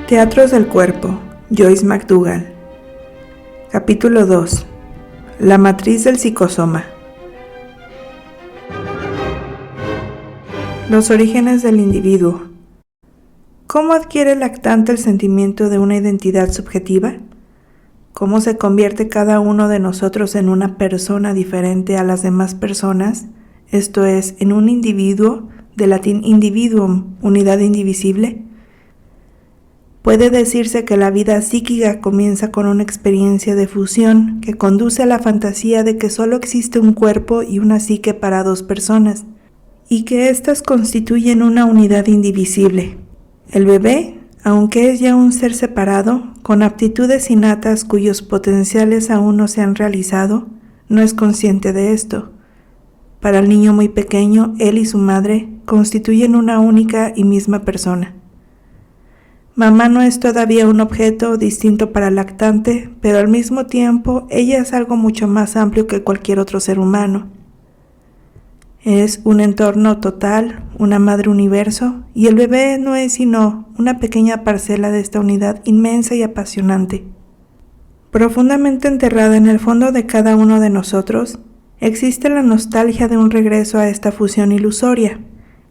Teatros del cuerpo, Joyce McDougall. Capítulo 2. La matriz del psicosoma. Los orígenes del individuo. ¿Cómo adquiere el lactante el sentimiento de una identidad subjetiva? ¿Cómo se convierte cada uno de nosotros en una persona diferente a las demás personas? Esto es, en un individuo, de latín individuum, unidad indivisible. Puede decirse que la vida psíquica comienza con una experiencia de fusión que conduce a la fantasía de que solo existe un cuerpo y una psique para dos personas, y que éstas constituyen una unidad indivisible. El bebé, aunque es ya un ser separado, con aptitudes innatas cuyos potenciales aún no se han realizado, no es consciente de esto. Para el niño muy pequeño, él y su madre constituyen una única y misma persona. Mamá no es todavía un objeto distinto para el lactante, pero al mismo tiempo ella es algo mucho más amplio que cualquier otro ser humano. Es un entorno total, una madre universo, y el bebé no es sino una pequeña parcela de esta unidad inmensa y apasionante. Profundamente enterrada en el fondo de cada uno de nosotros, existe la nostalgia de un regreso a esta fusión ilusoria,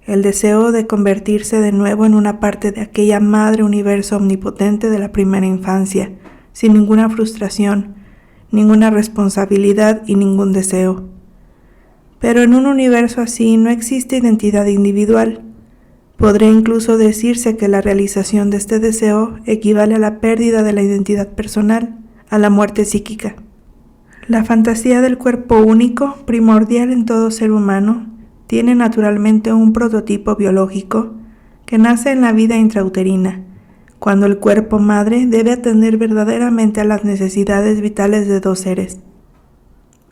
el deseo de convertirse de nuevo en una parte de aquella madre universo omnipotente de la primera infancia, sin ninguna frustración, ninguna responsabilidad y ningún deseo. Pero en un universo así no existe identidad individual. Podría incluso decirse que la realización de este deseo equivale a la pérdida de la identidad personal, a la muerte psíquica. La fantasía del cuerpo único, primordial en todo ser humano, tiene naturalmente un prototipo biológico que nace en la vida intrauterina, cuando el cuerpo madre debe atender verdaderamente a las necesidades vitales de dos seres.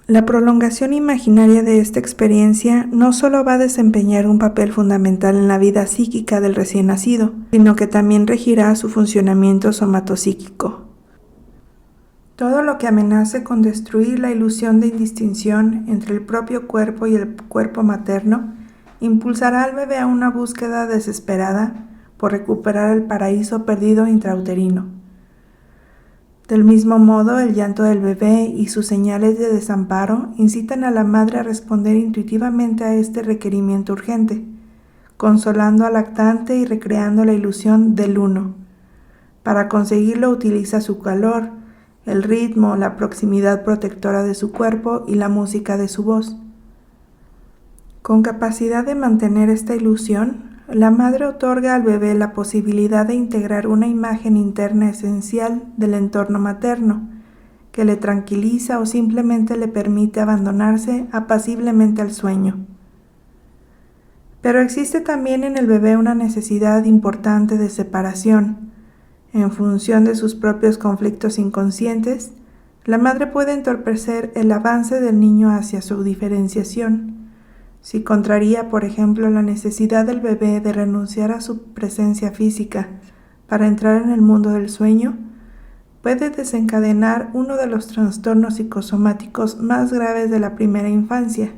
La prolongación imaginaria de esta experiencia no solo va a desempeñar un papel fundamental en la vida psíquica del recién nacido, sino que también regirá su funcionamiento somatopsíquico. Todo lo que amenace con destruir la ilusión de indistinción entre el propio cuerpo y el cuerpo materno impulsará al bebé a una búsqueda desesperada por recuperar el paraíso perdido intrauterino. Del mismo modo, el llanto del bebé y sus señales de desamparo incitan a la madre a responder intuitivamente a este requerimiento urgente, consolando al lactante y recreando la ilusión del uno. Para conseguirlo utiliza su calor, el ritmo, la proximidad protectora de su cuerpo y la música de su voz. Con capacidad de mantener esta ilusión, la madre otorga al bebé la posibilidad de integrar una imagen interna esencial del entorno materno, que le tranquiliza o simplemente le permite abandonarse apaciblemente al sueño. Pero existe también en el bebé una necesidad importante de separación. En función de sus propios conflictos inconscientes, la madre puede entorpecer el avance del niño hacia su diferenciación. Si contraría, por ejemplo, la necesidad del bebé de renunciar a su presencia física para entrar en el mundo del sueño, puede desencadenar uno de los trastornos psicosomáticos más graves de la primera infancia.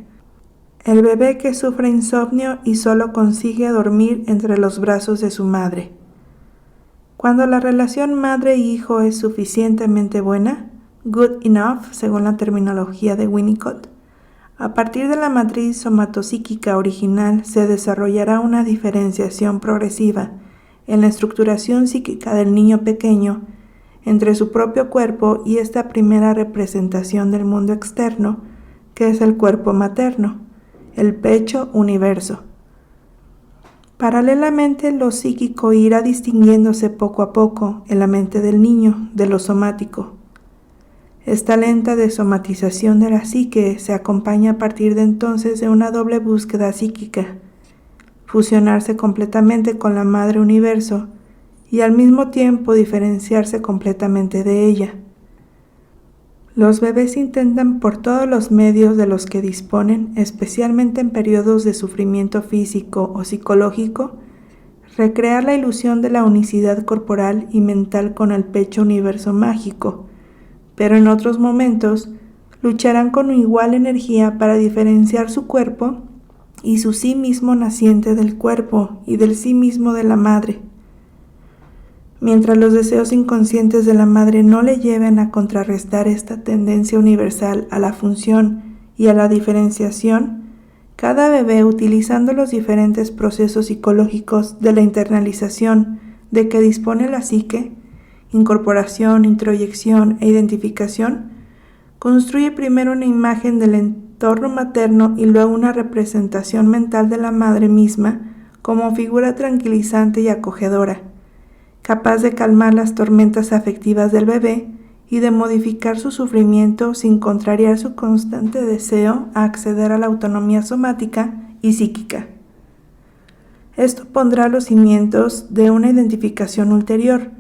El bebé que sufre insomnio y solo consigue dormir entre los brazos de su madre. Cuando la relación madre-hijo es suficientemente buena, good enough, según la terminología de Winnicott, a partir de la matriz somatopsíquica original se desarrollará una diferenciación progresiva en la estructuración psíquica del niño pequeño entre su propio cuerpo y esta primera representación del mundo externo, que es el cuerpo materno, el pecho universo. Paralelamente, lo psíquico irá distinguiéndose poco a poco en la mente del niño de lo somático. Esta lenta desomatización de la psique se acompaña a partir de entonces de una doble búsqueda psíquica, fusionarse completamente con la madre universo y al mismo tiempo diferenciarse completamente de ella. Los bebés intentan por todos los medios de los que disponen, especialmente en periodos de sufrimiento físico o psicológico, recrear la ilusión de la unicidad corporal y mental con el pecho universo mágico, pero en otros momentos lucharán con igual energía para diferenciar su cuerpo y su sí mismo naciente del cuerpo y del sí mismo de la madre. Mientras los deseos inconscientes de la madre no le lleven a contrarrestar esta tendencia universal a la función y a la diferenciación, cada bebé, utilizando los diferentes procesos psicológicos de la internalización de que dispone la psique, incorporación, introyección e identificación, construye primero una imagen del entorno materno y luego una representación mental de la madre misma como figura tranquilizante y acogedora, capaz de calmar las tormentas afectivas del bebé y de modificar su sufrimiento sin contrariar su constante deseo a acceder a la autonomía somática y psíquica. Esto pondrá los cimientos de una identificación ulterior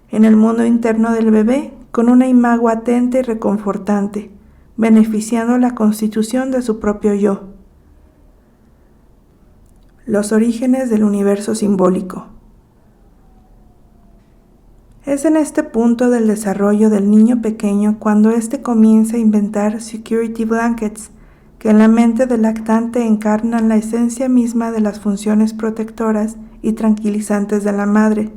en el mundo interno del bebé con una imago atenta y reconfortante, beneficiando la constitución de su propio yo. Los orígenes del universo simbólico. Es en este punto del desarrollo del niño pequeño cuando éste comienza a inventar security blankets que en la mente del lactante encarnan la esencia misma de las funciones protectoras y tranquilizantes de la madre.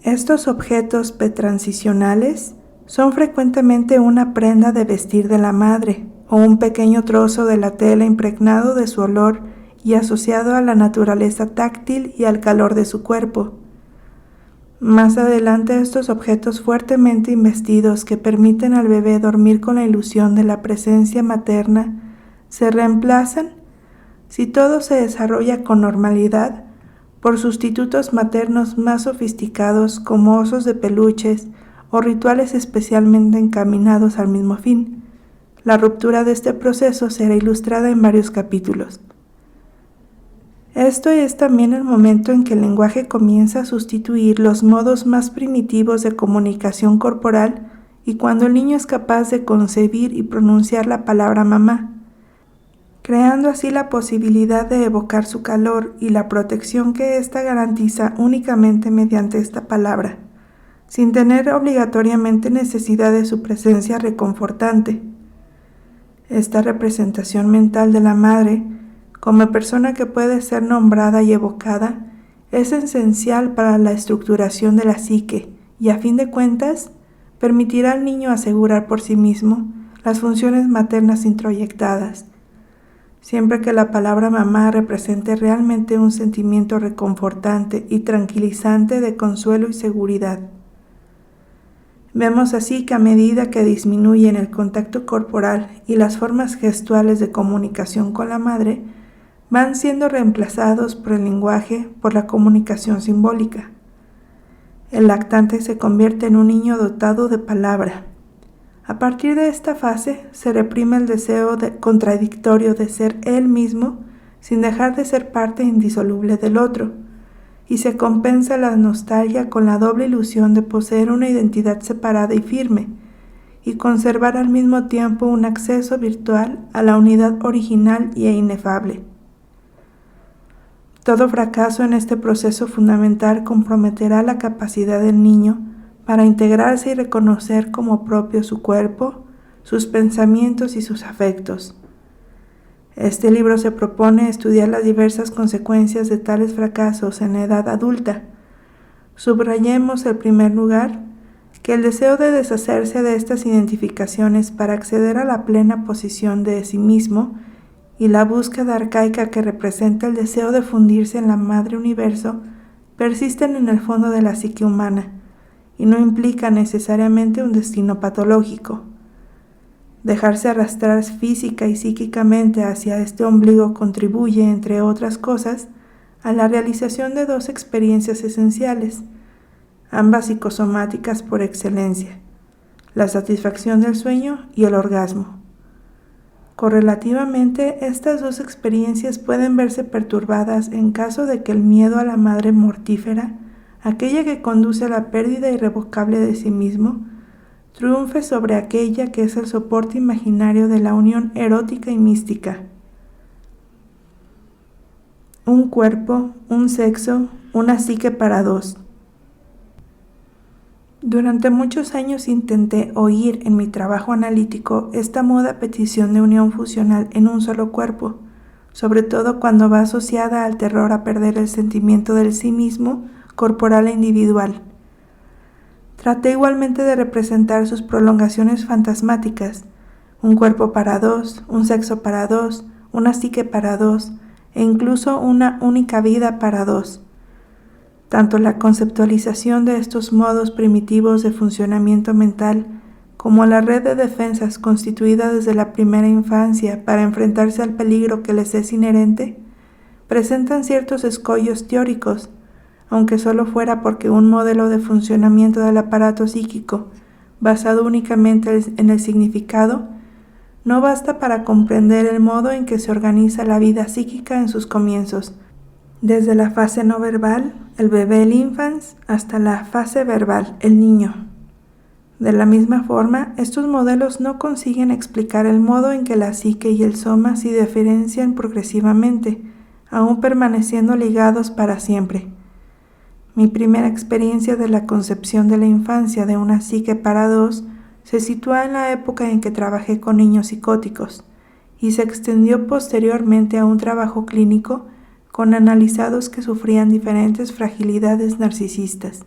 Estos objetos pretransicionales son frecuentemente una prenda de vestir de la madre o un pequeño trozo de la tela impregnado de su olor y asociado a la naturaleza táctil y al calor de su cuerpo. Más adelante, estos objetos fuertemente investidos que permiten al bebé dormir con la ilusión de la presencia materna se reemplazan, si todo se desarrolla con normalidad, por sustitutos maternos más sofisticados como osos de peluches o rituales especialmente encaminados al mismo fin. La ruptura de este proceso será ilustrada en varios capítulos. Esto es también el momento en que el lenguaje comienza a sustituir los modos más primitivos de comunicación corporal y cuando el niño es capaz de concebir y pronunciar la palabra mamá, creando así la posibilidad de evocar su calor y la protección que ésta garantiza únicamente mediante esta palabra, sin tener obligatoriamente necesidad de su presencia reconfortante. Esta representación mental de la madre como persona que puede ser nombrada y evocada, es esencial para la estructuración de la psique y, a fin de cuentas, permitirá al niño asegurar por sí mismo las funciones maternas introyectadas, siempre que la palabra mamá represente realmente un sentimiento reconfortante y tranquilizante de consuelo y seguridad. Vemos así que a medida que disminuyen el contacto corporal y las formas gestuales de comunicación con la madre, van siendo reemplazados por el lenguaje, por la comunicación simbólica. El lactante se convierte en un niño dotado de palabra. A partir de esta fase, se reprime el deseo contradictorio de ser él mismo sin dejar de ser parte indisoluble del otro, y se compensa la nostalgia con la doble ilusión de poseer una identidad separada y firme, y conservar al mismo tiempo un acceso virtual a la unidad original e inefable. Todo fracaso en este proceso fundamental comprometerá la capacidad del niño para integrarse y reconocer como propio su cuerpo, sus pensamientos y sus afectos. Este libro se propone estudiar las diversas consecuencias de tales fracasos en la edad adulta. Subrayemos, en primer lugar, que el deseo de deshacerse de estas identificaciones para acceder a la plena posición de sí mismo y la búsqueda arcaica que representa el deseo de fundirse en la madre universo persisten en el fondo de la psique humana y no implica necesariamente un destino patológico. Dejarse arrastrar física y psíquicamente hacia este ombligo contribuye, entre otras cosas, a la realización de dos experiencias esenciales, ambas psicosomáticas por excelencia: la satisfacción del sueño y el orgasmo. Correlativamente, estas dos experiencias pueden verse perturbadas en caso de que el miedo a la madre mortífera, aquella que conduce a la pérdida irrevocable de sí mismo, triunfe sobre aquella que es el soporte imaginario de la unión erótica y mística. Un cuerpo, un sexo, una psique para dos. Durante muchos años intenté oír en mi trabajo analítico esta moda petición de unión fusional en un solo cuerpo, sobre todo cuando va asociada al terror a perder el sentimiento del sí mismo corporal e individual. Traté igualmente de representar sus prolongaciones fantasmáticas, un cuerpo para dos, un sexo para dos, una psique para dos, e incluso una única vida para dos. Tanto la conceptualización de estos modos primitivos de funcionamiento mental como la red de defensas constituida desde la primera infancia para enfrentarse al peligro que les es inherente, presentan ciertos escollos teóricos, aunque solo fuera porque un modelo de funcionamiento del aparato psíquico, basado únicamente en el significado, no basta para comprender el modo en que se organiza la vida psíquica en sus comienzos, desde la fase no verbal, el bebé, el infans, hasta la fase verbal, el niño. De la misma forma, estos modelos no consiguen explicar el modo en que la psique y el soma se diferencian progresivamente, aún permaneciendo ligados para siempre. Mi primera experiencia de la concepción de la infancia de una psique para dos se sitúa en la época en que trabajé con niños psicóticos y se extendió posteriormente a un trabajo clínico con analizados que sufrían diferentes fragilidades narcisistas.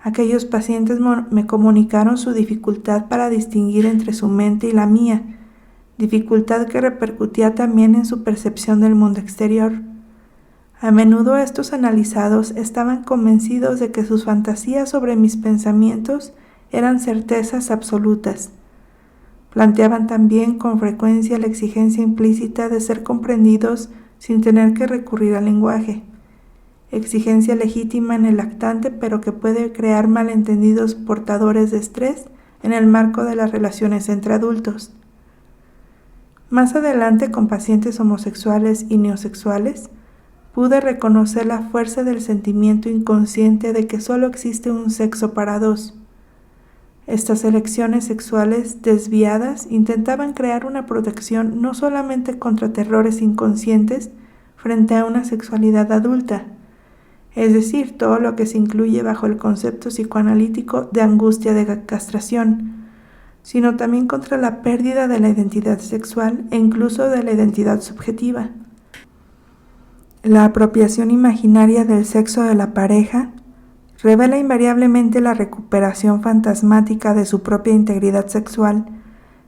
Aquellos pacientes me comunicaron su dificultad para distinguir entre su mente y la mía, dificultad que repercutía también en su percepción del mundo exterior. A menudo estos analizados estaban convencidos de que sus fantasías sobre mis pensamientos eran certezas absolutas. Planteaban también con frecuencia la exigencia implícita de ser comprendidos sin tener que recurrir al lenguaje. Exigencia legítima en el lactante, pero que puede crear malentendidos portadores de estrés en el marco de las relaciones entre adultos. Más adelante, con pacientes homosexuales y neosexuales, pude reconocer la fuerza del sentimiento inconsciente de que solo existe un sexo para dos. Estas elecciones sexuales desviadas intentaban crear una protección no solamente contra terrores inconscientes frente a una sexualidad adulta, es decir, todo lo que se incluye bajo el concepto psicoanalítico de angustia de castración, sino también contra la pérdida de la identidad sexual e incluso de la identidad subjetiva. La apropiación imaginaria del sexo de la pareja revela invariablemente la recuperación fantasmática de su propia integridad sexual,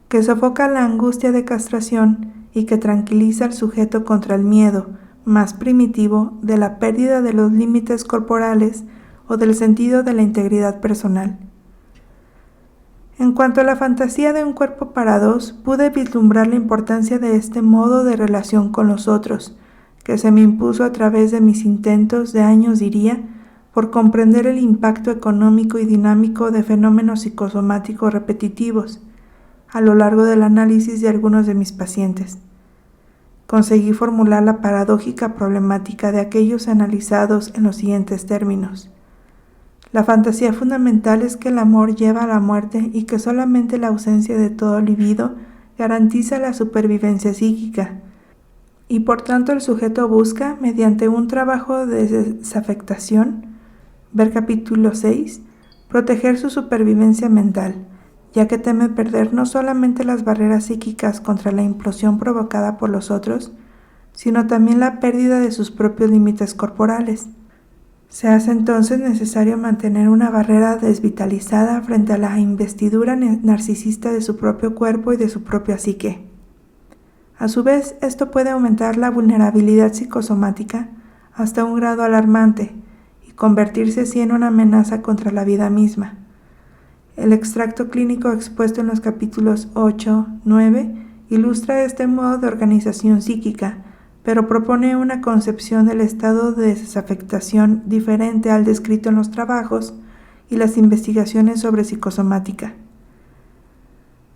que sofoca la angustia de castración y que tranquiliza al sujeto contra el miedo más primitivo de la pérdida de los límites corporales o del sentido de la integridad personal. En cuanto a la fantasía de un cuerpo para dos, pude vislumbrar la importancia de este modo de relación con los otros, que se me impuso a través de mis intentos de años, diría, por comprender el impacto económico y dinámico de fenómenos psicosomáticos repetitivos a lo largo del análisis de algunos de mis pacientes. Conseguí formular la paradójica problemática de aquellos analizados en los siguientes términos. La fantasía fundamental es que el amor lleva a la muerte y que solamente la ausencia de todo libido garantiza la supervivencia psíquica, y por tanto el sujeto busca, mediante un trabajo de desafectación, ver capítulo 6, proteger su supervivencia mental, ya que teme perder no solamente las barreras psíquicas contra la implosión provocada por los otros, sino también la pérdida de sus propios límites corporales. Se hace entonces necesario mantener una barrera desvitalizada frente a la investidura narcisista de su propio cuerpo y de su propia psique. A su vez, esto puede aumentar la vulnerabilidad psicosomática hasta un grado alarmante y convertirse así en una amenaza contra la vida misma. El extracto clínico expuesto en los capítulos 8, 9 ilustra este modo de organización psíquica, pero propone una concepción del estado de desafectación diferente al descrito en los trabajos y las investigaciones sobre psicosomática.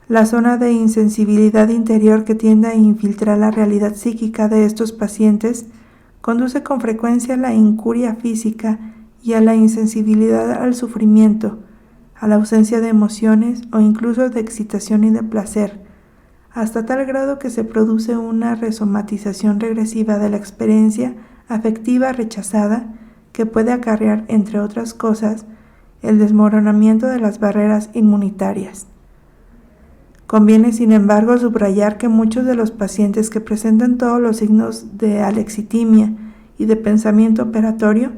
La zona de insensibilidad interior que tiende a infiltrar la realidad psíquica de estos pacientes conduce con frecuencia a la incuria física y a la insensibilidad al sufrimiento, a la ausencia de emociones o incluso de excitación y de placer, hasta tal grado que se produce una resomatización regresiva de la experiencia afectiva rechazada que puede acarrear, entre otras cosas, el desmoronamiento de las barreras inmunitarias. Conviene, sin embargo, subrayar que muchos de los pacientes que presentan todos los signos de alexitimia y de pensamiento operatorio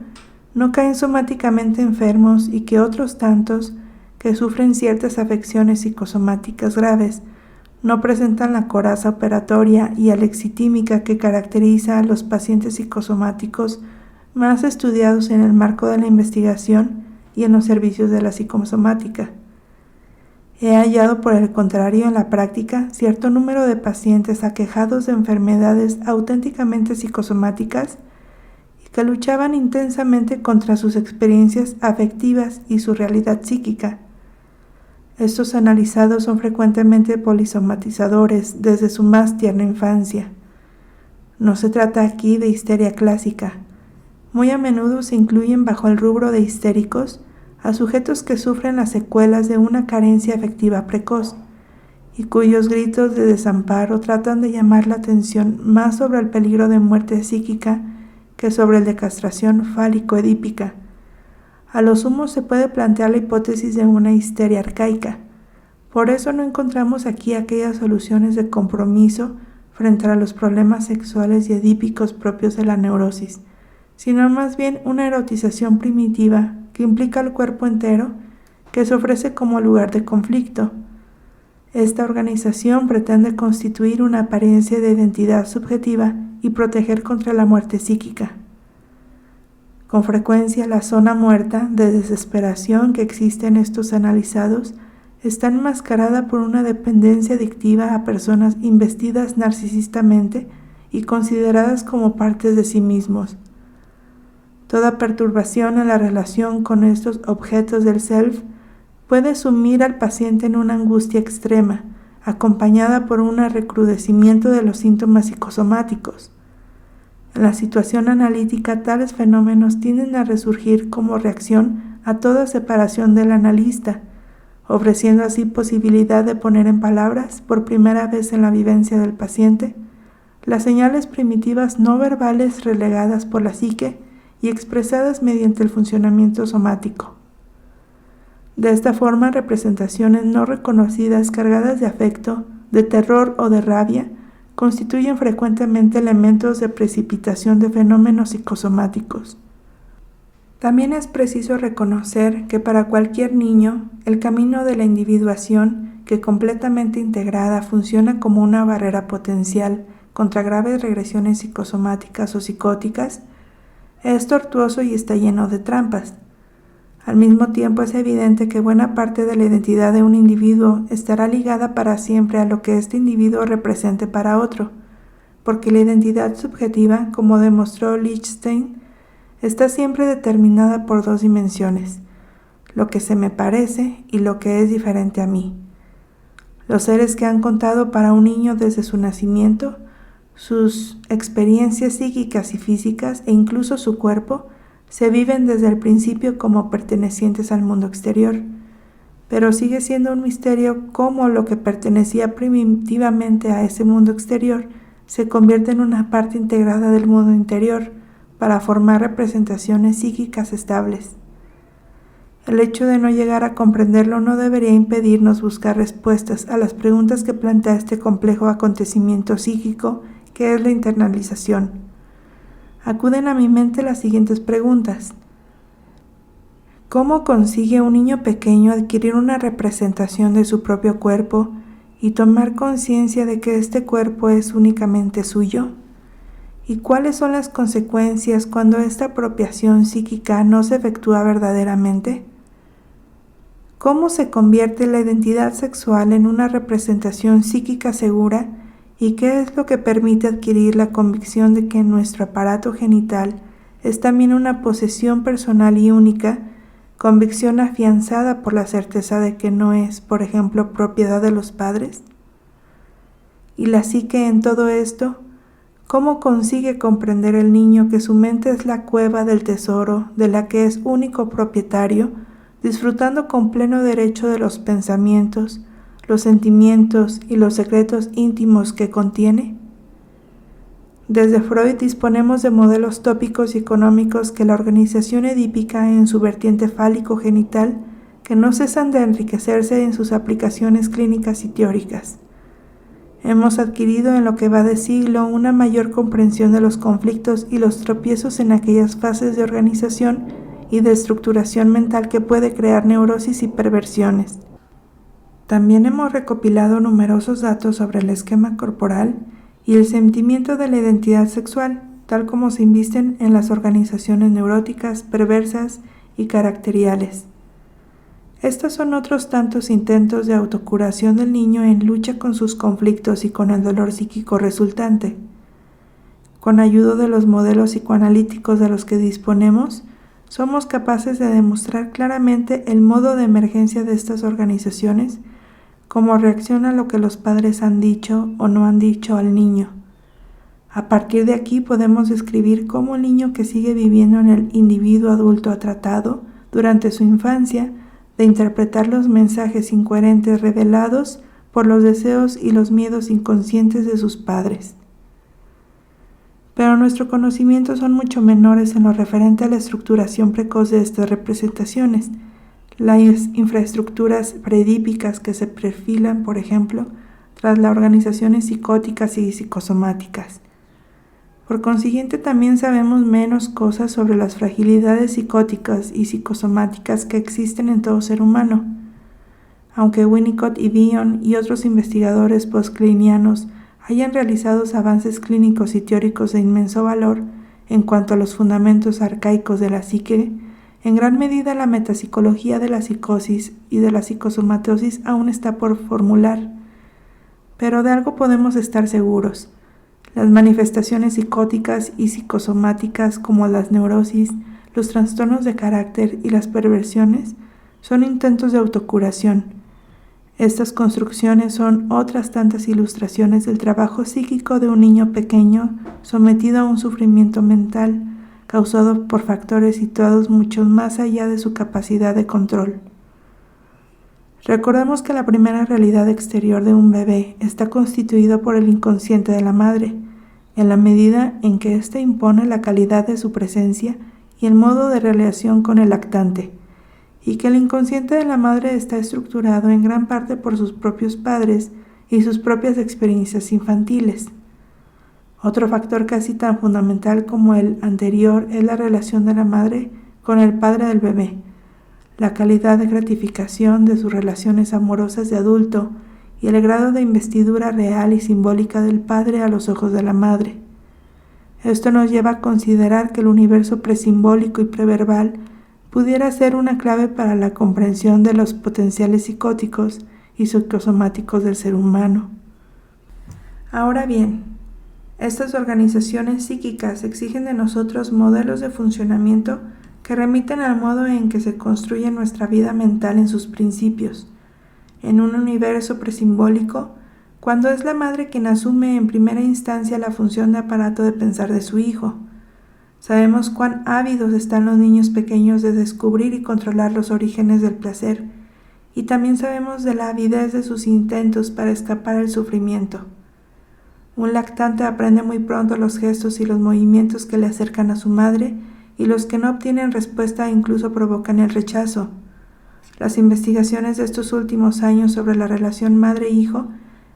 no caen somáticamente enfermos y que otros tantos que sufren ciertas afecciones psicosomáticas graves no presentan la coraza operatoria y alexitímica que caracteriza a los pacientes psicosomáticos más estudiados en el marco de la investigación y en los servicios de la psicosomática. He hallado, por el contrario, en la práctica cierto número de pacientes aquejados de enfermedades auténticamente psicosomáticas y que luchaban intensamente contra sus experiencias afectivas y su realidad psíquica. Estos analizados son frecuentemente polisomatizadores desde su más tierna infancia. No se trata aquí de histeria clásica. Muy a menudo se incluyen bajo el rubro de histéricos a sujetos que sufren las secuelas de una carencia afectiva precoz y cuyos gritos de desamparo tratan de llamar la atención más sobre el peligro de muerte psíquica que sobre el de castración fálico-edípica. A lo sumo se puede plantear la hipótesis de una histeria arcaica. Por eso no encontramos aquí aquellas soluciones de compromiso frente a los problemas sexuales y edípicos propios de la neurosis, sino más bien una erotización primitiva que implica el cuerpo entero, que se ofrece como lugar de conflicto. Esta organización pretende constituir una apariencia de identidad subjetiva y proteger contra la muerte psíquica. Con frecuencia, la zona muerta de desesperación que existe en estos analizados está enmascarada por una dependencia adictiva a personas investidas narcisistamente y consideradas como partes de sí mismos. Toda perturbación en la relación con estos objetos del self puede sumir al paciente en una angustia extrema, acompañada por un recrudecimiento de los síntomas psicosomáticos. En la situación analítica, tales fenómenos tienden a resurgir como reacción a toda separación del analista, ofreciendo así posibilidad de poner en palabras, por primera vez en la vivencia del paciente, las señales primitivas no verbales relegadas por la psique y expresadas mediante el funcionamiento somático. De esta forma, representaciones no reconocidas cargadas de afecto, de terror o de rabia constituyen frecuentemente elementos de precipitación de fenómenos psicosomáticos. También es preciso reconocer que para cualquier niño, el camino de la individuación, que completamente integrada funciona como una barrera potencial contra graves regresiones psicosomáticas o psicóticas, es tortuoso y está lleno de trampas. Al mismo tiempo es evidente que buena parte de la identidad de un individuo estará ligada para siempre a lo que este individuo represente para otro, porque la identidad subjetiva, como demostró Lichtenstein, está siempre determinada por dos dimensiones, lo que se me parece y lo que es diferente a mí. Los seres que han contado para un niño desde su nacimiento, sus experiencias psíquicas y físicas e incluso su cuerpo se viven desde el principio como pertenecientes al mundo exterior, pero sigue siendo un misterio cómo lo que pertenecía primitivamente a ese mundo exterior se convierte en una parte integrada del mundo interior para formar representaciones psíquicas estables. El hecho de no llegar a comprenderlo no debería impedirnos buscar respuestas a las preguntas que plantea este complejo acontecimiento psíquico que es la internalización. Acuden a mi mente las siguientes preguntas. ¿Cómo consigue un niño pequeño adquirir una representación de su propio cuerpo y tomar conciencia de que este cuerpo es únicamente suyo? ¿Y cuáles son las consecuencias cuando esta apropiación psíquica no se efectúa verdaderamente? ¿Cómo se convierte la identidad sexual en una representación psíquica segura? ¿Y qué es lo que permite adquirir la convicción de que nuestro aparato genital es también una posesión personal y única, convicción afianzada por la certeza de que no es, por ejemplo, propiedad de los padres? Y la psique en todo esto, ¿cómo consigue comprender el niño que su mente es la cueva del tesoro de la que es único propietario, disfrutando con pleno derecho de los pensamientos, los sentimientos y los secretos íntimos que contiene? Desde Freud disponemos de modelos tópicos y económicos que la organización edípica en su vertiente fálico-genital que no cesan de enriquecerse en sus aplicaciones clínicas y teóricas. Hemos adquirido en lo que va de siglo una mayor comprensión de los conflictos y los tropiezos en aquellas fases de organización y de estructuración mental que puede crear neurosis y perversiones. También hemos recopilado numerosos datos sobre el esquema corporal y el sentimiento de la identidad sexual, tal como se invisten en las organizaciones neuróticas, perversas y caracteriales. Estos son otros tantos intentos de autocuración del niño en lucha con sus conflictos y con el dolor psíquico resultante. Con ayuda de los modelos psicoanalíticos de los que disponemos, somos capaces de demostrar claramente el modo de emergencia de estas organizaciones, cómo reacciona a lo que los padres han dicho o no han dicho al niño. A partir de aquí podemos describir cómo el niño que sigue viviendo en el individuo adulto ha tratado, durante su infancia, de interpretar los mensajes incoherentes revelados por los deseos y los miedos inconscientes de sus padres. Pero nuestros conocimientos son mucho menores en lo referente a la estructuración precoz de estas representaciones, las infraestructuras predípicas que se perfilan, por ejemplo, tras las organizaciones psicóticas y psicosomáticas. Por consiguiente, también sabemos menos cosas sobre las fragilidades psicóticas y psicosomáticas que existen en todo ser humano. Aunque Winnicott y Bion y otros investigadores postclinianos hayan realizado avances clínicos y teóricos de inmenso valor en cuanto a los fundamentos arcaicos de la psique, en gran medida la metapsicología de la psicosis y de la psicosomatosis aún está por formular. Pero de algo podemos estar seguros. Las manifestaciones psicóticas y psicosomáticas como las neurosis, los trastornos de carácter y las perversiones son intentos de autocuración. Estas construcciones son otras tantas ilustraciones del trabajo psíquico de un niño pequeño sometido a un sufrimiento mental causado por factores situados mucho más allá de su capacidad de control. Recordemos que la primera realidad exterior de un bebé está constituido por el inconsciente de la madre, en la medida en que éste impone la calidad de su presencia y el modo de relación con el lactante, y que el inconsciente de la madre está estructurado en gran parte por sus propios padres y sus propias experiencias infantiles. Otro factor casi tan fundamental como el anterior es la relación de la madre con el padre del bebé, la calidad de gratificación de sus relaciones amorosas de adulto y el grado de investidura real y simbólica del padre a los ojos de la madre. Esto nos lleva a considerar que el universo presimbólico y preverbal pudiera ser una clave para la comprensión de los potenciales psicóticos y psicosomáticos del ser humano. Ahora bien, estas organizaciones psíquicas exigen de nosotros modelos de funcionamiento que remiten al modo en que se construye nuestra vida mental en sus principios. En un universo presimbólico, cuando es la madre quien asume en primera instancia la función de aparato de pensar de su hijo, sabemos cuán ávidos están los niños pequeños de descubrir y controlar los orígenes del placer, y también sabemos de la avidez de sus intentos para escapar al sufrimiento. Un lactante aprende muy pronto los gestos y los movimientos que le acercan a su madre, y los que no obtienen respuesta incluso provocan el rechazo. Las investigaciones de estos últimos años sobre la relación madre-hijo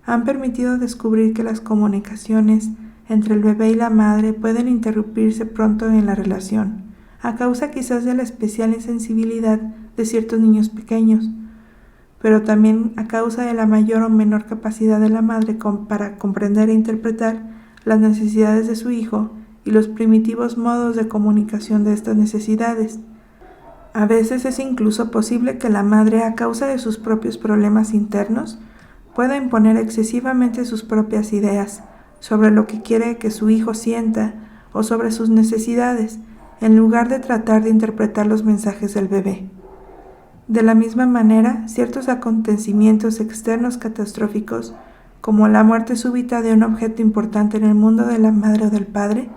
han permitido descubrir que las comunicaciones entre el bebé y la madre pueden interrumpirse pronto en la relación, a causa quizás de la especial insensibilidad de ciertos niños pequeños, pero también a causa de la mayor o menor capacidad de la madre para comprender e interpretar las necesidades de su hijo y los primitivos modos de comunicación de estas necesidades. A veces es incluso posible que la madre, a causa de sus propios problemas internos, pueda imponer excesivamente sus propias ideas sobre lo que quiere que su hijo sienta o sobre sus necesidades, en lugar de tratar de interpretar los mensajes del bebé. De la misma manera, ciertos acontecimientos externos catastróficos, como la muerte súbita de un objeto importante en el mundo de la madre o del padre,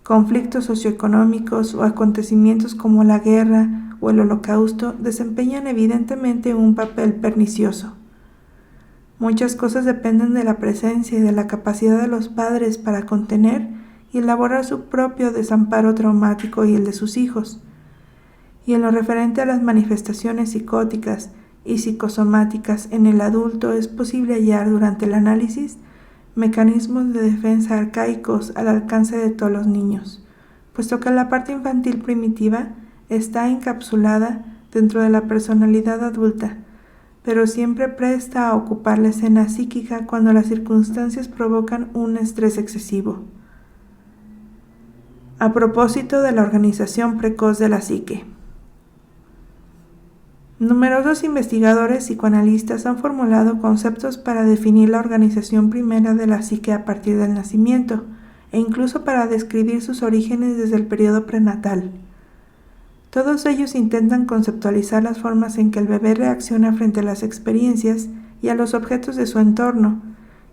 conflictos socioeconómicos o acontecimientos como la guerra o el holocausto desempeñan evidentemente un papel pernicioso. Muchas cosas dependen de la presencia y de la capacidad de los padres para contener y elaborar su propio desamparo traumático y el de sus hijos. Y en lo referente a las manifestaciones psicóticas y psicosomáticas en el adulto es posible hallar durante el análisis mecanismos de defensa arcaicos al alcance de todos los niños, puesto que la parte infantil primitiva está encapsulada dentro de la personalidad adulta, pero siempre presta a ocupar la escena psíquica cuando las circunstancias provocan un estrés excesivo. A propósito de la organización precoz de la psique. Numerosos investigadores psicoanalistas han formulado conceptos para definir la organización primera de la psique a partir del nacimiento, e incluso para describir sus orígenes desde el periodo prenatal. Todos ellos intentan conceptualizar las formas en que el bebé reacciona frente a las experiencias y a los objetos de su entorno,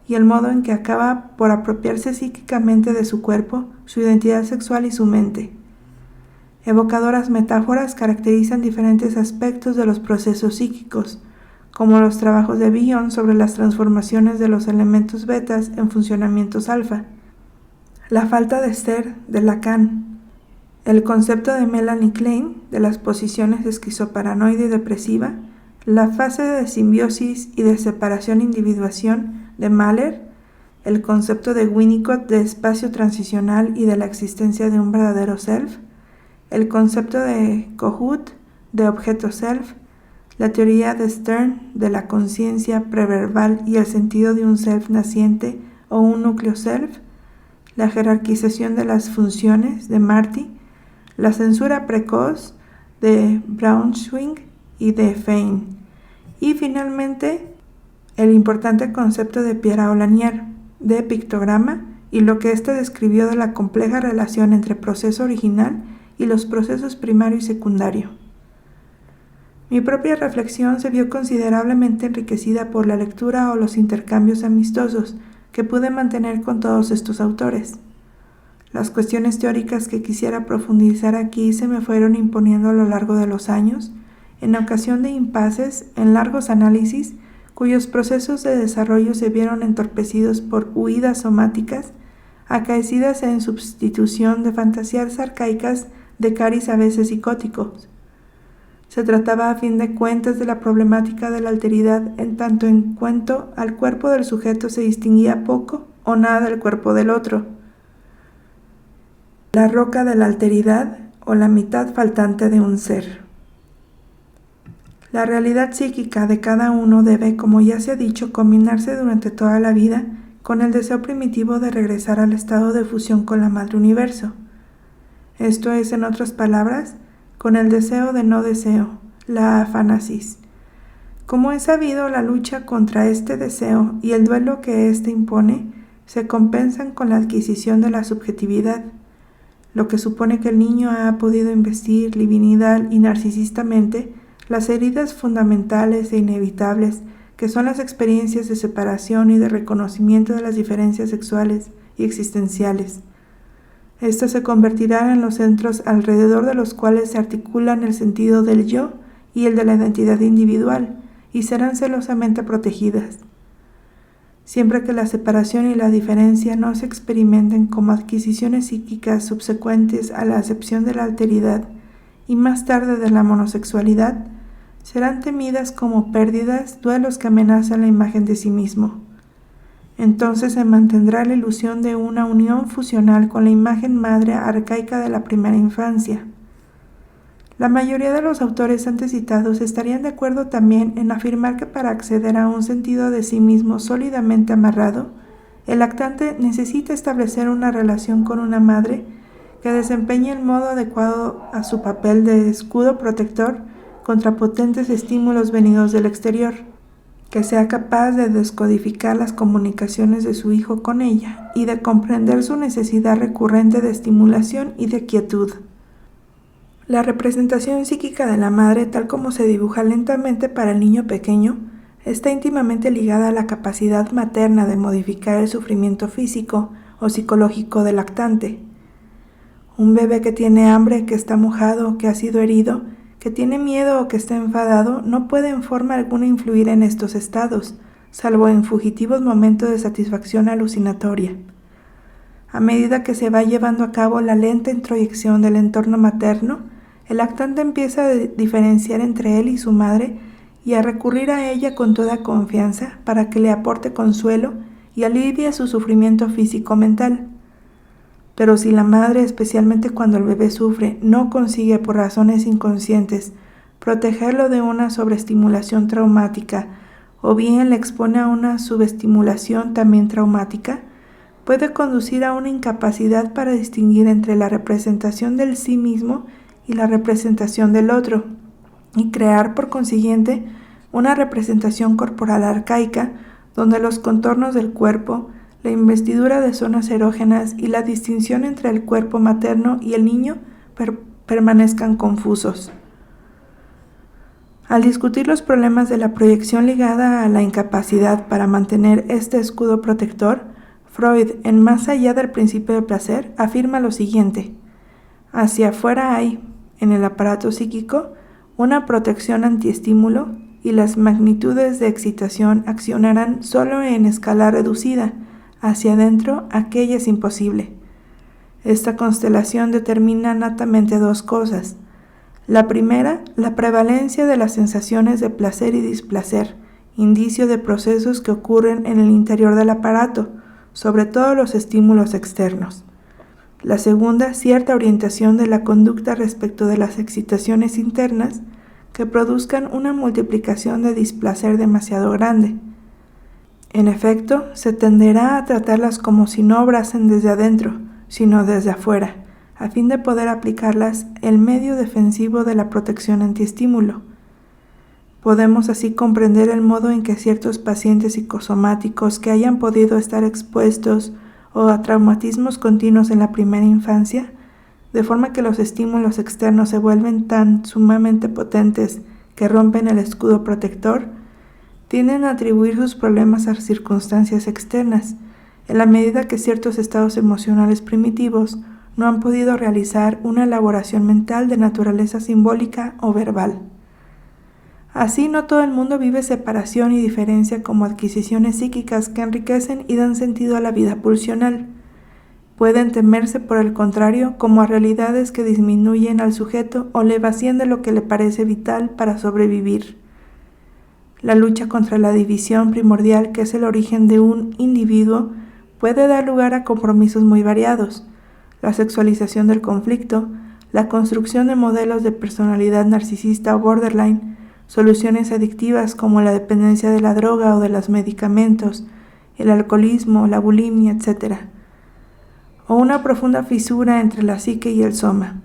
y el modo en que acaba por apropiarse psíquicamente de su cuerpo, su identidad sexual y su mente. Evocadoras metáforas caracterizan diferentes aspectos de los procesos psíquicos, como los trabajos de Bion sobre las transformaciones de los elementos betas en funcionamientos alfa, la falta de ser de Lacan, el concepto de Melanie Klein de las posiciones esquizoparanoide y depresiva, la fase de simbiosis y de separación-individuación de Mahler, el concepto de Winnicott de espacio transicional y de la existencia de un verdadero self, el concepto de Kohut de objeto self, la teoría de Stern de la conciencia preverbal y el sentido de un self naciente o un núcleo self, la jerarquización de las funciones de Marty, la censura precoz de Braunschweig y de Fein, y finalmente el importante concepto de Pierre Lanier de pictograma y lo que éste describió de la compleja relación entre proceso original y los procesos primario y secundario. Mi propia reflexión se vio considerablemente enriquecida por la lectura o los intercambios amistosos que pude mantener con todos estos autores. Las cuestiones teóricas que quisiera profundizar aquí se me fueron imponiendo a lo largo de los años, en ocasión de impases en largos análisis cuyos procesos de desarrollo se vieron entorpecidos por huidas somáticas acaecidas en sustitución de fantasías arcaicas de cariz a veces psicóticos. Se trataba a fin de cuentas de la problemática de la alteridad en tanto en cuanto al cuerpo del sujeto se distinguía poco o nada del cuerpo del otro. La roca de la alteridad o la mitad faltante de un ser. La realidad psíquica de cada uno debe, como ya se ha dicho, combinarse durante toda la vida con el deseo primitivo de regresar al estado de fusión con la Madre Universo. Esto es, en otras palabras, con el deseo de no deseo, la afánasis. Como es sabido, la lucha contra este deseo y el duelo que éste impone se compensan con la adquisición de la subjetividad, lo que supone que el niño ha podido investir divinidad y narcisistamente las heridas fundamentales e inevitables que son las experiencias de separación y de reconocimiento de las diferencias sexuales y existenciales. Estas se convertirán en los centros alrededor de los cuales se articulan el sentido del yo y el de la identidad individual, y serán celosamente protegidas. Siempre que la separación y la diferencia no se experimenten como adquisiciones psíquicas subsecuentes a la acepción de la alteridad y más tarde de la monosexualidad, serán temidas como pérdidas, duelos que amenazan la imagen de sí mismo. Entonces se mantendrá la ilusión de una unión fusional con la imagen madre arcaica de la primera infancia. La mayoría de los autores antes citados estarían de acuerdo también en afirmar que para acceder a un sentido de sí mismo sólidamente amarrado, el lactante necesita establecer una relación con una madre que desempeñe el modo adecuado a su papel de escudo protector contra potentes estímulos venidos del exterior, que sea capaz de descodificar las comunicaciones de su hijo con ella y de comprender su necesidad recurrente de estimulación y de quietud. La representación psíquica de la madre, tal como se dibuja lentamente para el niño pequeño, está íntimamente ligada a la capacidad materna de modificar el sufrimiento físico o psicológico del lactante. Un bebé que tiene hambre, que está mojado, que ha sido herido, que tiene miedo o que está enfadado, no puede en forma alguna influir en estos estados, salvo en fugitivos momentos de satisfacción alucinatoria. A medida que se va llevando a cabo la lenta introyección del entorno materno, el lactante empieza a diferenciar entre él y su madre y a recurrir a ella con toda confianza para que le aporte consuelo y alivia su sufrimiento físico-mental. Pero si la madre, especialmente cuando el bebé sufre, no consigue por razones inconscientes protegerlo de una sobreestimulación traumática o bien le expone a una subestimulación también traumática, puede conducir a una incapacidad para distinguir entre la representación del sí mismo y la representación del otro, y crear por consiguiente una representación corporal arcaica donde los contornos del cuerpo, la investidura de zonas erógenas y la distinción entre el cuerpo materno y el niño permanezcan confusos. Al discutir los problemas de la proyección ligada a la incapacidad para mantener este escudo protector, Freud, en Más allá del principio de placer, afirma lo siguiente: hacia afuera hay, en el aparato psíquico, una protección antiestímulo y las magnitudes de excitación accionarán solo en escala reducida. Hacia adentro, aquella es imposible. Esta constelación determina natamente dos cosas. La primera, la prevalencia de las sensaciones de placer y displacer, indicio de procesos que ocurren en el interior del aparato, sobre todo los estímulos externos. La segunda, cierta orientación de la conducta respecto de las excitaciones internas que produzcan una multiplicación de displacer demasiado grande. En efecto, se tenderá a tratarlas como si no obrasen desde adentro, sino desde afuera, a fin de poder aplicarlas el medio defensivo de la protección antiestímulo. Podemos así comprender el modo en que ciertos pacientes psicosomáticos que hayan podido estar expuestos o a traumatismos continuos en la primera infancia, de forma que los estímulos externos se vuelven tan sumamente potentes que rompen el escudo protector, tienden a atribuir sus problemas a circunstancias externas, en la medida que ciertos estados emocionales primitivos no han podido realizar una elaboración mental de naturaleza simbólica o verbal. Así, no todo el mundo vive separación y diferencia como adquisiciones psíquicas que enriquecen y dan sentido a la vida pulsional. Pueden temerse, por el contrario, como a realidades que disminuyen al sujeto o le vacían de lo que le parece vital para sobrevivir. La lucha contra la división primordial, que es el origen de un individuo, puede dar lugar a compromisos muy variados: la sexualización del conflicto, la construcción de modelos de personalidad narcisista o borderline, soluciones adictivas como la dependencia de la droga o de los medicamentos, el alcoholismo, la bulimia, etc. O una profunda fisura entre la psique y el soma.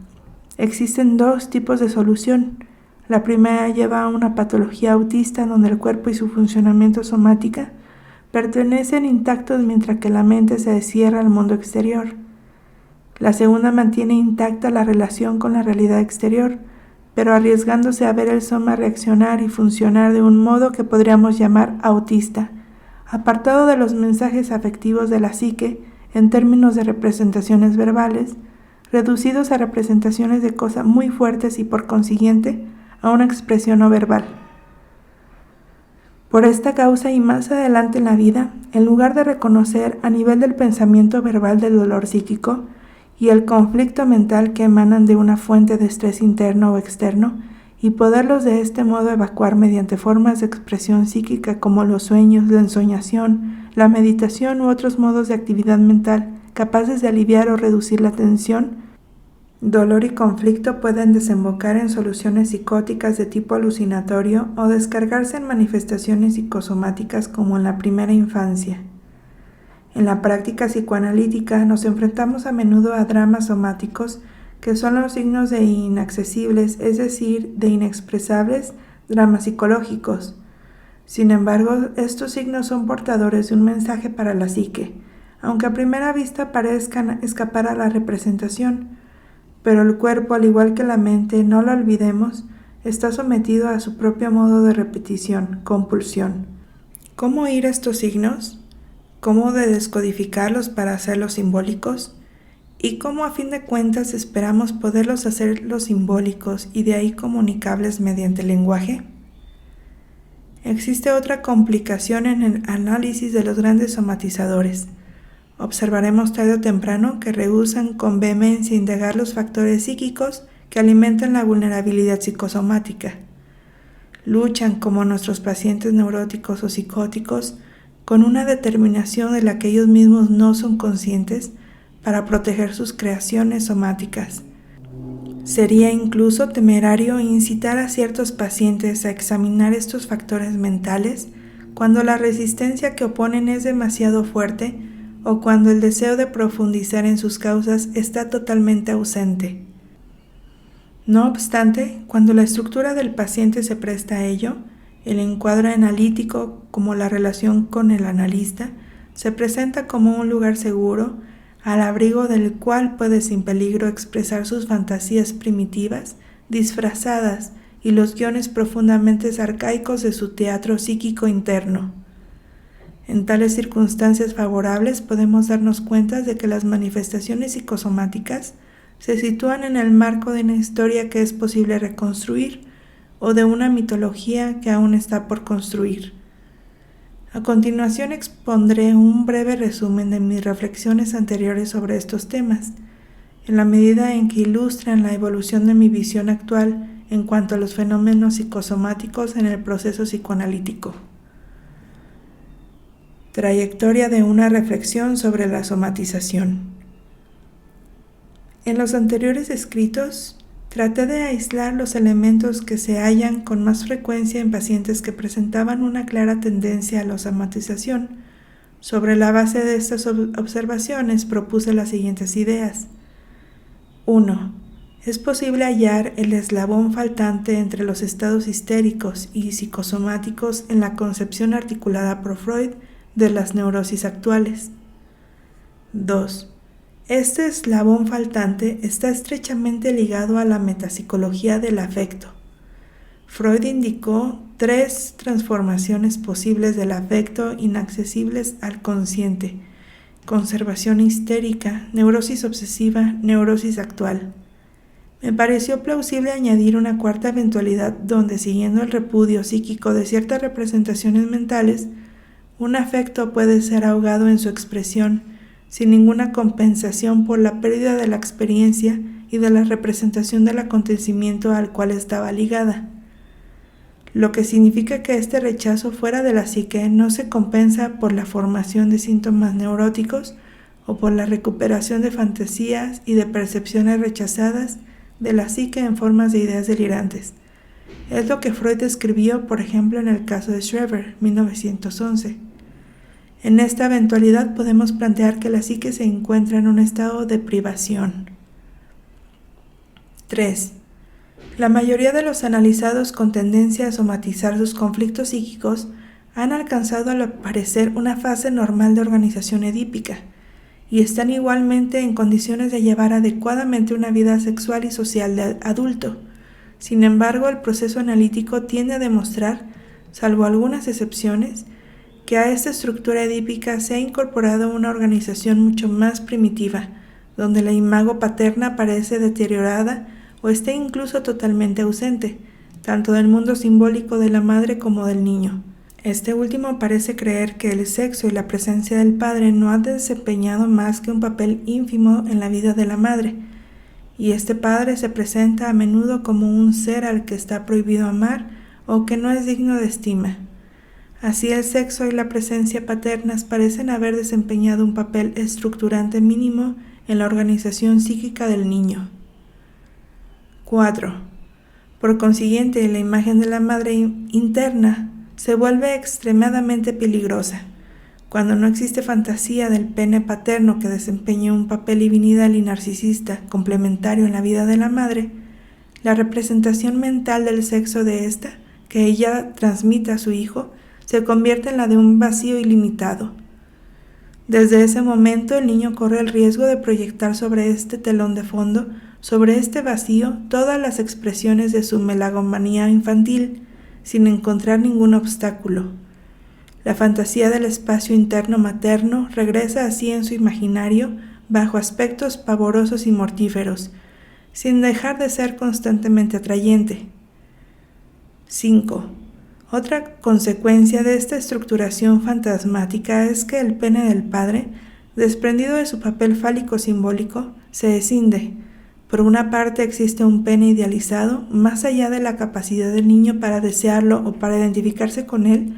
Existen dos tipos de solución. La primera lleva a una patología autista donde el cuerpo y su funcionamiento somática pertenecen intactos mientras que la mente se cierra al mundo exterior. La segunda mantiene intacta la relación con la realidad exterior, pero arriesgándose a ver el soma reaccionar y funcionar de un modo que podríamos llamar autista, apartado de los mensajes afectivos de la psique en términos de representaciones verbales, reducidos a representaciones de cosas muy fuertes y por consiguiente a una expresión no verbal. Por esta causa y más adelante en la vida, en lugar de reconocer a nivel del pensamiento verbal del dolor psíquico y el conflicto mental que emanan de una fuente de estrés interno o externo, y poderlos de este modo evacuar mediante formas de expresión psíquica como los sueños, la ensoñación, la meditación u otros modos de actividad mental capaces de aliviar o reducir la tensión, dolor y conflicto pueden desembocar en soluciones psicóticas de tipo alucinatorio o descargarse en manifestaciones psicosomáticas como en la primera infancia. En la práctica psicoanalítica nos enfrentamos a menudo a dramas somáticos que son los signos de inaccesibles, es decir, de inexpresables dramas psicológicos. Sin embargo, estos signos son portadores de un mensaje para la psique, aunque a primera vista parezcan escapar a la representación. Pero el cuerpo, al igual que la mente, no lo olvidemos, está sometido a su propio modo de repetición, compulsión. ¿Cómo oír estos signos? ¿Cómo de descodificarlos para hacerlos simbólicos? ¿Y cómo a fin de cuentas esperamos poderlos hacerlos simbólicos y de ahí comunicables mediante el lenguaje? Existe otra complicación en el análisis de los grandes somatizadores. Observaremos tarde o temprano que rehúsan con vehemencia indagar los factores psíquicos que alimentan la vulnerabilidad psicosomática. Luchan, como nuestros pacientes neuróticos o psicóticos, con una determinación de la que ellos mismos no son conscientes para proteger sus creaciones somáticas. Sería incluso temerario incitar a ciertos pacientes a examinar estos factores mentales cuando la resistencia que oponen es demasiado fuerte o cuando el deseo de profundizar en sus causas está totalmente ausente. No obstante, cuando la estructura del paciente se presta a ello, el encuadre analítico, como la relación con el analista, se presenta como un lugar seguro, al abrigo del cual puede sin peligro expresar sus fantasías primitivas, disfrazadas, y los guiones profundamente arcaicos de su teatro psíquico interno. En tales circunstancias favorables podemos darnos cuenta de que las manifestaciones psicosomáticas se sitúan en el marco de una historia que es posible reconstruir o de una mitología que aún está por construir. A continuación expondré un breve resumen de mis reflexiones anteriores sobre estos temas, en la medida en que ilustran la evolución de mi visión actual en cuanto a los fenómenos psicosomáticos en el proceso psicoanalítico. Trayectoria de una reflexión sobre la somatización. En los anteriores escritos, traté de aislar los elementos que se hallan con más frecuencia en pacientes que presentaban una clara tendencia a la somatización. Sobre la base de estas observaciones propuse las siguientes ideas. 1. Es posible hallar el eslabón faltante entre los estados histéricos y psicosomáticos en la concepción articulada por Freud de las neurosis actuales. 2. Este eslabón faltante está estrechamente ligado a la metapsicología del afecto. Freud indicó 3 transformaciones posibles del afecto inaccesibles al consciente: conservación histérica, neurosis obsesiva, neurosis actual. Me pareció plausible añadir una cuarta eventualidad donde, siguiendo el repudio psíquico de ciertas representaciones mentales, un afecto puede ser ahogado en su expresión sin ninguna compensación por la pérdida de la experiencia y de la representación del acontecimiento al cual estaba ligada, lo que significa que este rechazo fuera de la psique no se compensa por la formación de síntomas neuróticos o por la recuperación de fantasías y de percepciones rechazadas de la psique en formas de ideas delirantes. Es lo que Freud describió, por ejemplo, en el caso de Schreber, 1911. En esta eventualidad podemos plantear que la psique se encuentra en un estado de privación. 3. La mayoría de los analizados con tendencia a somatizar sus conflictos psíquicos han alcanzado al parecer una fase normal de organización edípica y están igualmente en condiciones de llevar adecuadamente una vida sexual y social de adulto. Sin embargo, el proceso analítico tiende a demostrar, salvo algunas excepciones, que a esta estructura edípica se ha incorporado una organización mucho más primitiva, donde la imago paterna parece deteriorada o está incluso totalmente ausente, tanto del mundo simbólico de la madre como del niño. Este último parece creer que el sexo y la presencia del padre no han desempeñado más que un papel ínfimo en la vida de la madre, y este padre se presenta a menudo como un ser al que está prohibido amar o que no es digno de estima. Así el sexo y la presencia paternas parecen haber desempeñado un papel estructurante mínimo en la organización psíquica del niño. 4. Por consiguiente, la imagen de la madre interna se vuelve extremadamente peligrosa. Cuando no existe fantasía del pene paterno que desempeñe un papel divinidal y narcisista complementario en la vida de la madre, la representación mental del sexo de ésta, que ella transmite a su hijo, se convierte en la de un vacío ilimitado. Desde ese momento el niño corre el riesgo de proyectar sobre este telón de fondo, sobre este vacío, todas las expresiones de su melagomanía infantil, sin encontrar ningún obstáculo. La fantasía del espacio interno materno regresa así en su imaginario bajo aspectos pavorosos y mortíferos, sin dejar de ser constantemente atrayente. 5. Otra consecuencia de esta estructuración fantasmática es que el pene del padre, desprendido de su papel fálico simbólico, se escinde. Por una parte existe un pene idealizado, más allá de la capacidad del niño para desearlo o para identificarse con él,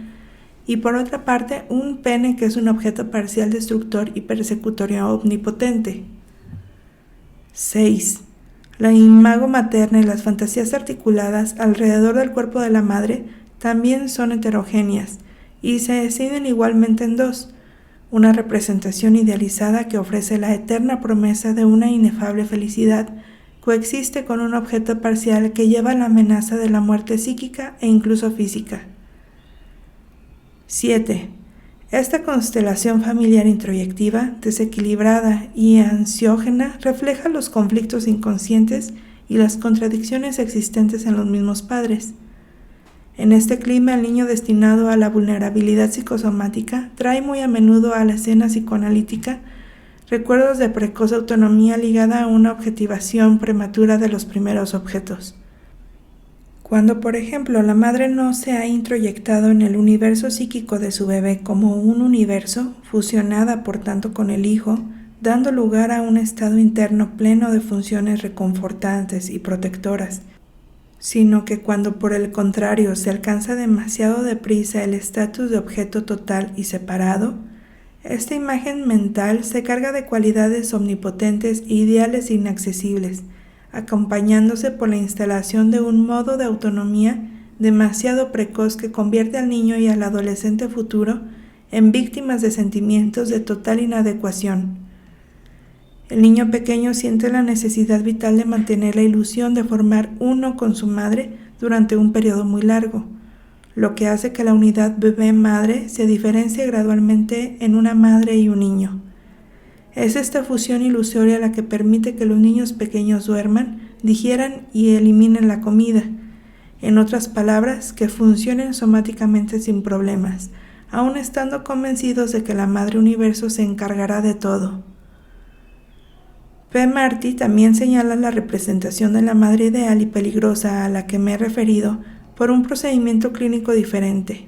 y por otra parte un pene que es un objeto parcial destructor y persecutorio omnipotente. 6. La imago materna y las fantasías articuladas alrededor del cuerpo de la madre también son heterogéneas y se deciden igualmente en dos: una representación idealizada que ofrece la eterna promesa de una inefable felicidad coexiste con un objeto parcial que lleva la amenaza de la muerte psíquica e incluso física. 7. Esta constelación familiar introyectiva, desequilibrada y ansiógena refleja los conflictos inconscientes y las contradicciones existentes en los mismos padres. En este clima, el niño destinado a la vulnerabilidad psicosomática trae muy a menudo a la escena psicoanalítica recuerdos de precoz autonomía ligada a una objetivación prematura de los primeros objetos. Cuando, por ejemplo, la madre no se ha introyectado en el universo psíquico de su bebé como un universo, fusionada por tanto con el hijo, dando lugar a un estado interno pleno de funciones reconfortantes y protectoras, sino que cuando por el contrario se alcanza demasiado deprisa el estatus de objeto total y separado, esta imagen mental se carga de cualidades omnipotentes e ideales inaccesibles, acompañándose por la instalación de un modo de autonomía demasiado precoz que convierte al niño y al adolescente futuro en víctimas de sentimientos de total inadecuación. El niño pequeño siente la necesidad vital de mantener la ilusión de formar uno con su madre durante un periodo muy largo, lo que hace que la unidad bebé-madre se diferencie gradualmente en una madre y un niño. Es esta fusión ilusoria la que permite que los niños pequeños duerman, digieran y eliminen la comida. En otras palabras, que funcionen somáticamente sin problemas, aun estando convencidos de que la Madre Universo se encargará de todo. P. Marty también señala la representación de la madre ideal y peligrosa a la que me he referido por un procedimiento clínico diferente.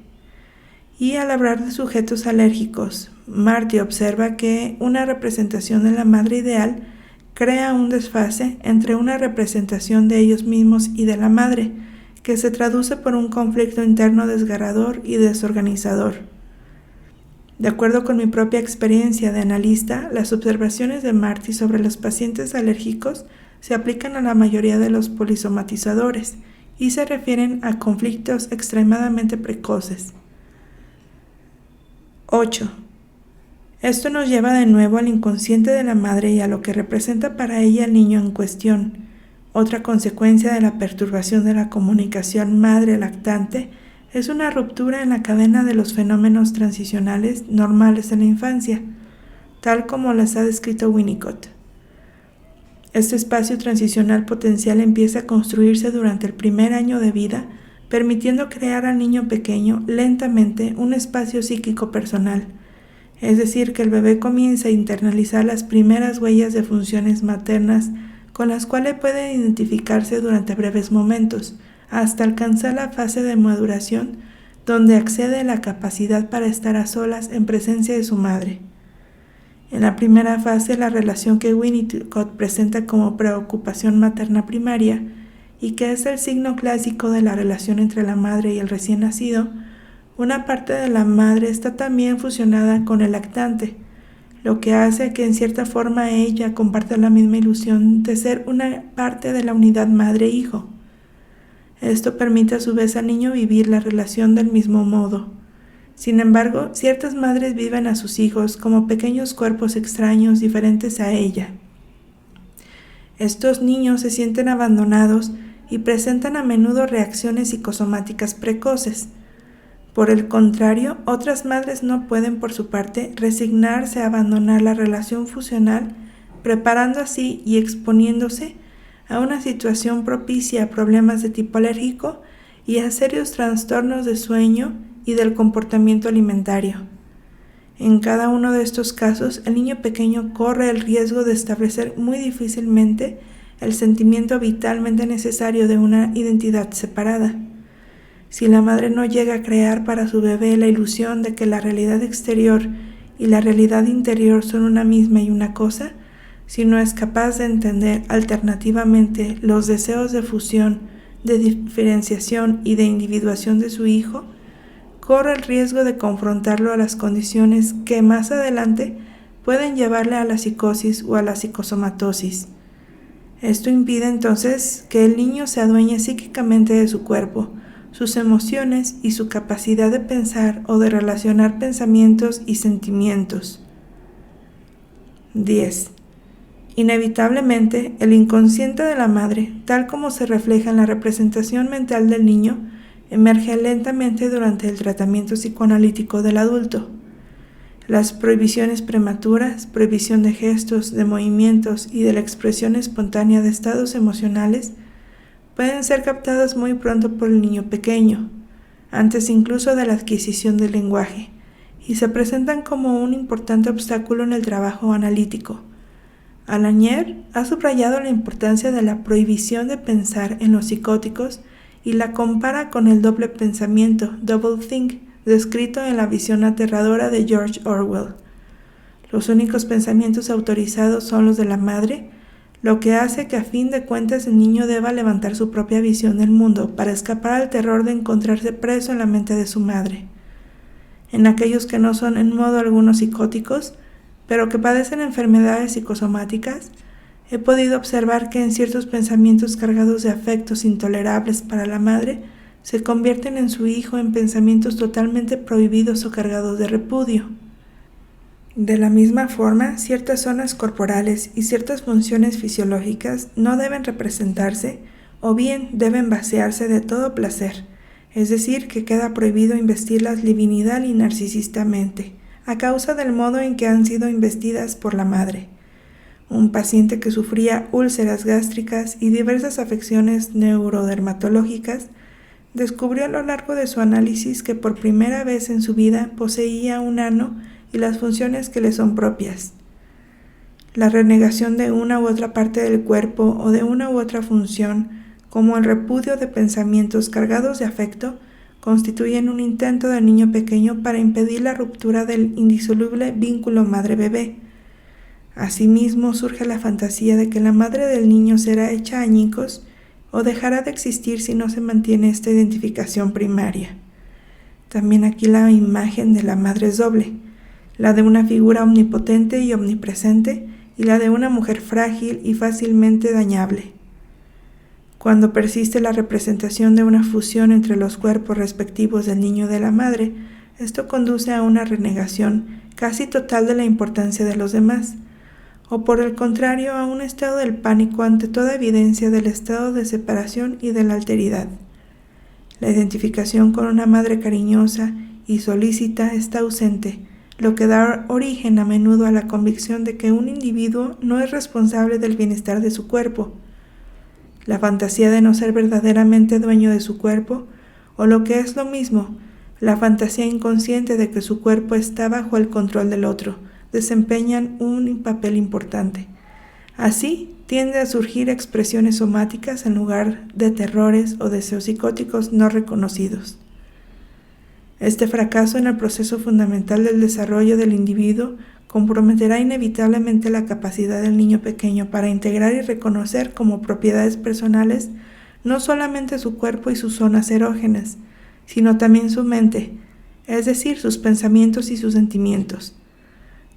Y al hablar de sujetos alérgicos, Marty observa que una representación de la madre ideal crea un desfase entre una representación de ellos mismos y de la madre, que se traduce por un conflicto interno desgarrador y desorganizador. De acuerdo con mi propia experiencia de analista, las observaciones de Marty sobre los pacientes alérgicos se aplican a la mayoría de los polisomatizadores y se refieren a conflictos extremadamente precoces. 8. Esto nos lleva de nuevo al inconsciente de la madre y a lo que representa para ella el niño en cuestión. Otra consecuencia de la perturbación de la comunicación madre-lactante es una ruptura en la cadena de los fenómenos transicionales normales en la infancia, tal como las ha descrito Winnicott. Este espacio transicional potencial empieza a construirse durante el primer año de vida, permitiendo crear al niño pequeño lentamente un espacio psíquico personal, es decir, que el bebé comienza a internalizar las primeras huellas de funciones maternas con las cuales puede identificarse durante breves momentos, hasta alcanzar la fase de maduración, donde accede a la capacidad para estar a solas en presencia de su madre. En la primera fase, la relación que Winnicott presenta como preocupación materna primaria, y que es el signo clásico de la relación entre la madre y el recién nacido, una parte de la madre está también fusionada con el lactante, lo que hace que en cierta forma ella comparta la misma ilusión de ser una parte de la unidad madre-hijo. Esto permite a su vez al niño vivir la relación del mismo modo. Sin embargo, ciertas madres viven a sus hijos como pequeños cuerpos extraños diferentes a ella. Estos niños se sienten abandonados y presentan a menudo reacciones psicosomáticas precoces. Por el contrario, otras madres no pueden, por su parte, resignarse a abandonar la relación fusional, preparando así y exponiéndose a una situación propicia a problemas de tipo alérgico y a serios trastornos de sueño y del comportamiento alimentario. En cada uno de estos casos, el niño pequeño corre el riesgo de establecer muy difícilmente el sentimiento vitalmente necesario de una identidad separada. Si la madre no llega a crear para su bebé la ilusión de que la realidad exterior y la realidad interior son una misma y una cosa, si no es capaz de entender alternativamente los deseos de fusión, de diferenciación y de individuación de su hijo, corre el riesgo de confrontarlo a las condiciones que más adelante pueden llevarle a la psicosis o a la psicosomatosis. Esto impide entonces que el niño se adueñe psíquicamente de su cuerpo, sus emociones y su capacidad de pensar o de relacionar pensamientos y sentimientos. 10. Inevitablemente, el inconsciente de la madre, tal como se refleja en la representación mental del niño, emerge lentamente durante el tratamiento psicoanalítico del adulto. Las prohibiciones prematuras, prohibición de gestos, de movimientos y de la expresión espontánea de estados emocionales pueden ser captadas muy pronto por el niño pequeño, antes incluso de la adquisición del lenguaje, y se presentan como un importante obstáculo en el trabajo analítico. Alanier ha subrayado la importancia de la prohibición de pensar en los psicóticos y la compara con el doble pensamiento, double think, descrito en La visión aterradora de George Orwell. Los únicos pensamientos autorizados son los de la madre, lo que hace que a fin de cuentas el niño deba levantar su propia visión del mundo para escapar al terror de encontrarse preso en la mente de su madre. En aquellos que no son en modo alguno psicóticos, pero que padecen enfermedades psicosomáticas, he podido observar que en ciertos pensamientos cargados de afectos intolerables para la madre, se convierten en su hijo en pensamientos totalmente prohibidos o cargados de repudio. De la misma forma, ciertas zonas corporales y ciertas funciones fisiológicas no deben representarse o bien deben vaciarse de todo placer, es decir, que queda prohibido investirlas divinidad y narcisistamente, a causa del modo en que han sido investidas por la madre. Un paciente que sufría úlceras gástricas y diversas afecciones neurodermatológicas descubrió a lo largo de su análisis que por primera vez en su vida poseía un ano y las funciones que le son propias. La renegación de una u otra parte del cuerpo o de una u otra función, como el repudio de pensamientos cargados de afecto, constituyen un intento del niño pequeño para impedir la ruptura del indisoluble vínculo madre-bebé. Asimismo, surge la fantasía de que la madre del niño será hecha añicos o dejará de existir si no se mantiene esta identificación primaria. También aquí la imagen de la madre es doble, la de una figura omnipotente y omnipresente y la de una mujer frágil y fácilmente dañable. Cuando persiste la representación de una fusión entre los cuerpos respectivos del niño y de la madre, esto conduce a una renegación casi total de la importancia de los demás, o por el contrario a un estado del pánico ante toda evidencia del estado de separación y de la alteridad. La identificación con una madre cariñosa y solícita está ausente, lo que da origen a menudo a la convicción de que un individuo no es responsable del bienestar de su cuerpo. La fantasía de no ser verdaderamente dueño de su cuerpo, o lo que es lo mismo, la fantasía inconsciente de que su cuerpo está bajo el control del otro, desempeñan un papel importante. Así, tiende a surgir expresiones somáticas en lugar de terrores o deseos psicóticos no reconocidos. Este fracaso en el proceso fundamental del desarrollo del individuo comprometerá inevitablemente la capacidad del niño pequeño para integrar y reconocer como propiedades personales no solamente su cuerpo y sus zonas erógenas, sino también su mente, es decir, sus pensamientos y sus sentimientos.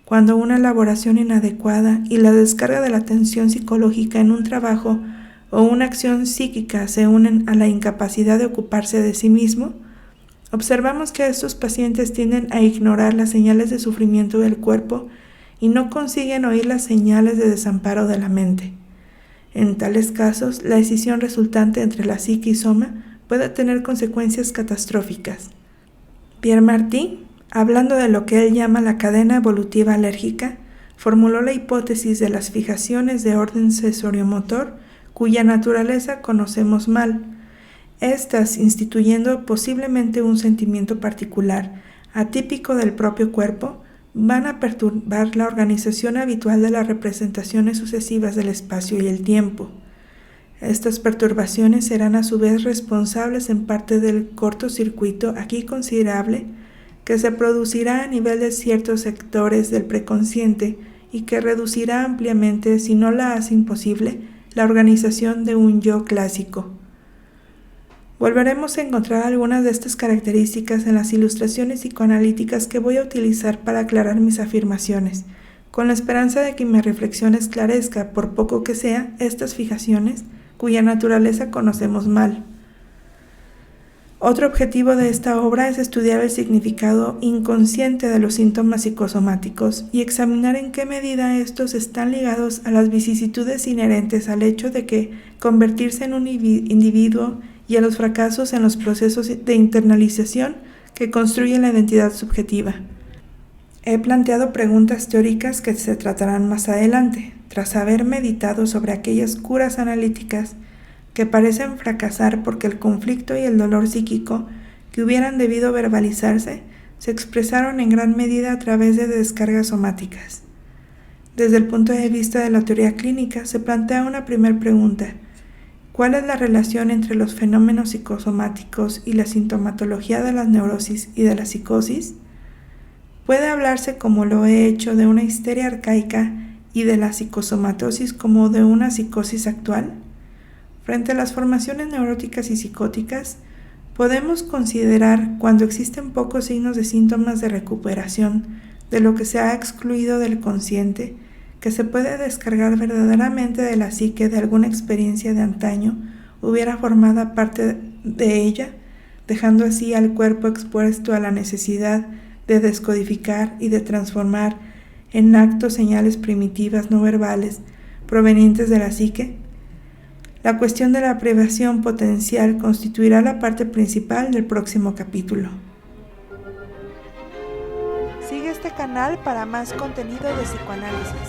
Cuando una elaboración inadecuada y la descarga de la tensión psicológica en un trabajo o una acción psíquica se unen a la incapacidad de ocuparse de sí mismo, observamos que estos pacientes tienden a ignorar las señales de sufrimiento del cuerpo y no consiguen oír las señales de desamparo de la mente. En tales casos, la escisión resultante entre la psique y soma puede tener consecuencias catastróficas. Pierre Martí, hablando de lo que él llama la cadena evolutiva alérgica, formuló la hipótesis de las fijaciones de orden sensoriomotor, cuya naturaleza conocemos mal. Estas, instituyendo posiblemente un sentimiento particular, atípico del propio cuerpo, van a perturbar la organización habitual de las representaciones sucesivas del espacio y el tiempo. Estas perturbaciones serán a su vez responsables en parte del cortocircuito aquí considerable que se producirá a nivel de ciertos sectores del preconsciente y que reducirá ampliamente, si no la hace imposible, la organización de un yo clásico. Volveremos a encontrar algunas de estas características en las ilustraciones psicoanalíticas que voy a utilizar para aclarar mis afirmaciones, con la esperanza de que mi reflexión esclarezca, por poco que sea, estas fijaciones cuya naturaleza conocemos mal. Otro objetivo de esta obra es estudiar el significado inconsciente de los síntomas psicosomáticos y examinar en qué medida estos están ligados a las vicisitudes inherentes al hecho de que convertirse en un individuo y a los fracasos en los procesos de internalización que construyen la identidad subjetiva. He planteado preguntas teóricas que se tratarán más adelante, tras haber meditado sobre aquellas curas analíticas que parecen fracasar porque el conflicto y el dolor psíquico que hubieran debido verbalizarse se expresaron en gran medida a través de descargas somáticas. Desde el punto de vista de la teoría clínica se plantea una primera pregunta: ¿cuál es la relación entre los fenómenos psicosomáticos y la sintomatología de las neurosis y de la psicosis? ¿Puede hablarse, como lo he hecho, de una histeria arcaica y de la psicosomatosis como de una psicosis actual? Frente a las formaciones neuróticas y psicóticas, podemos considerar, cuando existen pocos signos de síntomas de recuperación de lo que se ha excluido del consciente, que se puede descargar verdaderamente de la psique de alguna experiencia de antaño hubiera formado parte de ella, dejando así al cuerpo expuesto a la necesidad de descodificar y de transformar en actos señales primitivas no verbales provenientes de la psique. La cuestión de la privación potencial constituirá la parte principal del próximo capítulo. Sigue este canal para más contenido de psicoanálisis.